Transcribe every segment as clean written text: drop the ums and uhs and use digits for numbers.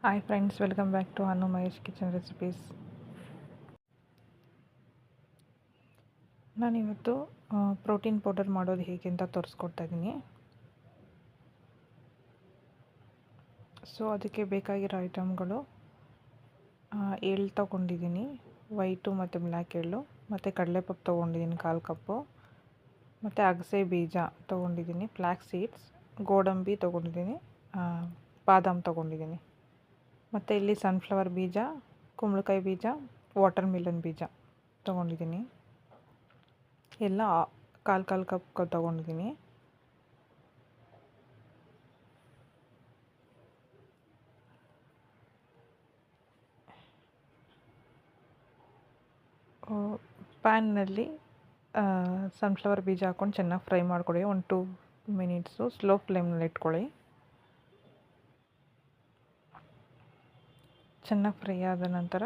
Hi friends, welcome back to Anu Mahesh kitchen recipes. ನಾನಿವತ್ತು protein powder ಮಾಡೋದು ಹೇಗೆ ಅಂತ ತೋರಿಸ್ಕೊಡ್ತಾ ಇದ್ದೀನಿ. ಸೊ ಅದಕ್ಕೆ ಬೇಕಾಗಿರೋ ಐಟಮ್ಗಳು ಎಳ್ಳು ತೊಗೊಂಡಿದ್ದೀನಿ, ವೈಟು ಮತ್ತು ಬ್ಲ್ಯಾಕ್ ಎಳ್ಳು, ಮತ್ತು ಕಡಲೆಪಪ್ಪು ತೊಗೊಂಡಿದ್ದೀನಿ 1/4 ಕಪ್ಪು, ಮತ್ತು ಅಗಸೆ ಬೀಜ ತೊಗೊಂಡಿದ್ದೀನಿ, ಫ್ಲ್ಯಾಕ್ಸ್ ಸೀಡ್ಸ್, ಗೋಡಂಬಿ ತೊಗೊಂಡಿದ್ದೀನಿ, ಬಾದಾಮ್ ತೊಗೊಂಡಿದ್ದೀನಿ, ಮತ್ತು ಇಲ್ಲಿ ಸನ್ಫ್ಲವರ್ ಬೀಜ, ಕುಂಬಳಕಾಯಿ ಬೀಜ, ವಾಟರ್ ಮಿಲನ್ ಬೀಜ ತೊಗೊಂಡಿದ್ದೀನಿ. ಎಲ್ಲ 1/4 ಕಪ್ ತೊಗೊಂಡಿದ್ದೀನಿ. ಪ್ಯಾನ್ನಲ್ಲಿ ಸನ್ಫ್ಲವರ್ ಬೀಜ ಹಾಕ್ಕೊಂಡು ಚೆನ್ನಾಗಿ ಫ್ರೈ ಮಾಡ್ಕೊಳ್ಳಿ. 1-2 ಮಿನಿಟ್ಸು ಸ್ಲೋ ಫ್ಲೇಮ್ನಲ್ಲಿ ಇಟ್ಕೊಳ್ಳಿ. ಚೆನ್ನಾಗಿ ಫ್ರೈ ಆದ ನಂತರ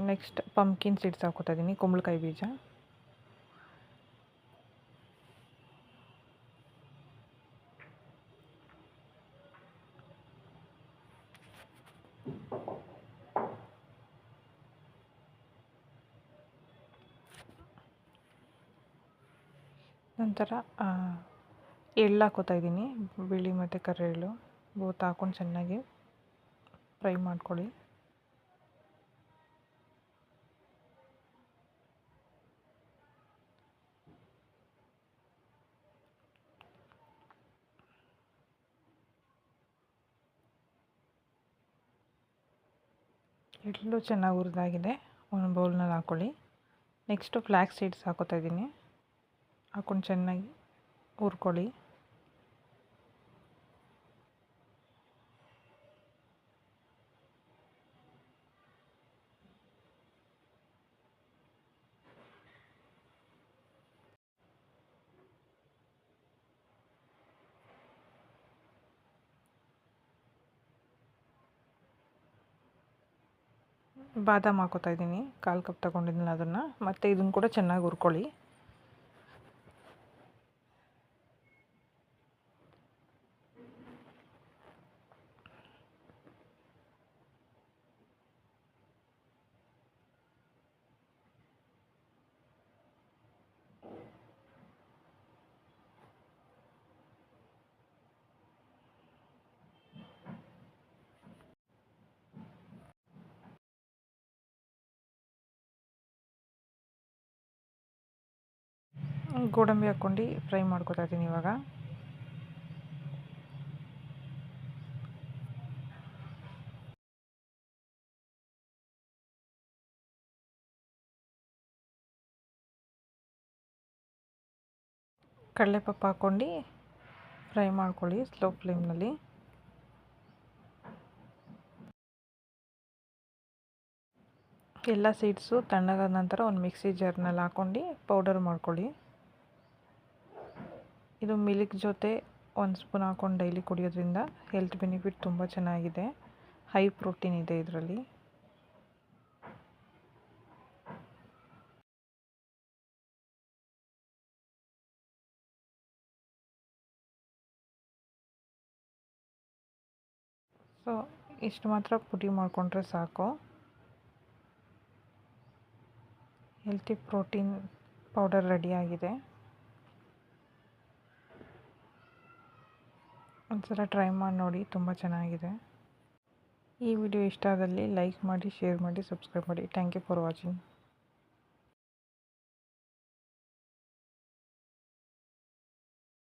ನೆಕ್ಸ್ಟ್ ಪಂಪ್ಕಿನ್ ಸೀಡ್ಸ್ ಹಾಕ್ಕೊತಾ ಇದ್ದೀನಿ, ಕುಂಬಳಕಾಯಿ ಬೀಜ. ನಂತರ ಎಳ್ಳು ಹಾಕ್ಕೊತಾ ಇದ್ದೀನಿ, ಬಿಳಿ ಮತ್ತು ಕರಿ ಎಳ್ಳು ಬೋತ್ ಹಾಕ್ಕೊಂಡು ಚೆನ್ನಾಗಿ ಫ್ರೈ ಮಾಡ್ಕೊಳ್ಳಿ. ಎಳ್ಳು ಚೆನ್ನಾಗಿ ಹುರಿದಾಗಿದೆ, ಒಂದು ಬೌಲ್ನಲ್ಲಿ ಹಾಕ್ಕೊಳ್ಳಿ. ನೆಕ್ಸ್ಟು ಫ್ಲ್ಯಾಕ್ಸ್ ಸೀಡ್ಸ್ ಹಾಕ್ಕೊತಾ ಇದ್ದೀನಿ, ಹಾಕ್ಕೊಂಡು ಚೆನ್ನಾಗಿ ಹುರ್ಕೊಳ್ಳಿ. ಬಾದಾಮ್ ಹಾಕ್ಕೊತಾ ಇದ್ದೀನಿ, 1/4 ಕಪ್ ತೊಗೊಂಡಿದ್ದೀನಿ ಅದನ್ನು, ಮತ್ತು ಇದನ್ನು ಕೂಡ ಚೆನ್ನಾಗಿ ಹುರ್ಕೊಳ್ಳಿ. ಗೋಡಂಬಿ ಹಾಕ್ಕೊಂಡು ಫ್ರೈ ಮಾಡ್ಕೊತಾ ಇದ್ದೀನಿ ಇವಾಗ. ಕಡಲೆಪಪ್ಪು ಹಾಕ್ಕೊಂಡು ಫ್ರೈ ಮಾಡ್ಕೊಳ್ಳಿ ಸ್ಲೋ ಫ್ಲೇಮ್ನಲ್ಲಿ. ಎಲ್ಲ ಸೀಡ್ಸು ತಣ್ಣಗಾದ ನಂತರ ಒಂದು ಮಿಕ್ಸಿ ಜಾರ್ನಲ್ಲಿ ಹಾಕ್ಕೊಂಡು ಪೌಡರ್ ಮಾಡ್ಕೊಳ್ಳಿ. ಇದು ಮಿಲ್ಕ್ ಜೊತೆ 1 ಸ್ಪೂನ್ ಹಾಕ್ಕೊಂಡು ಡೈಲಿ ಕುಡಿಯೋದ್ರಿಂದ ಹೆಲ್ತ್ ಬೆನಿಫಿಟ್ ತುಂಬ ಚೆನ್ನಾಗಿದೆ. ಹೈ ಪ್ರೋಟೀನ್ ಇದೆ ಇದರಲ್ಲಿ. ಸೊ ಇಷ್ಟು ಮಾತ್ರ ಪುಡಿ ಮಾಡಿಕೊಂಡ್ರೆ ಸಾಕು. ಹೆಲ್ತಿ ಪ್ರೋಟೀನ್ ಪೌಡರ್ ರೆಡಿಯಾಗಿದೆ. ಒಂದ್ಸಲ ಟ್ರೈ ಮಾಡಿ ನೋಡಿ, ತುಂಬ ಚೆನ್ನಾಗಿದೆ. ಈ ವಿಡಿಯೋ ಇಷ್ಟ ಆದಲ್ಲಿ ಲೈಕ್ ಮಾಡಿ, ಶೇರ್ ಮಾಡಿ, ಸಬ್ಸ್ಕ್ರೈಬ್ ಮಾಡಿ. Thank you for watching.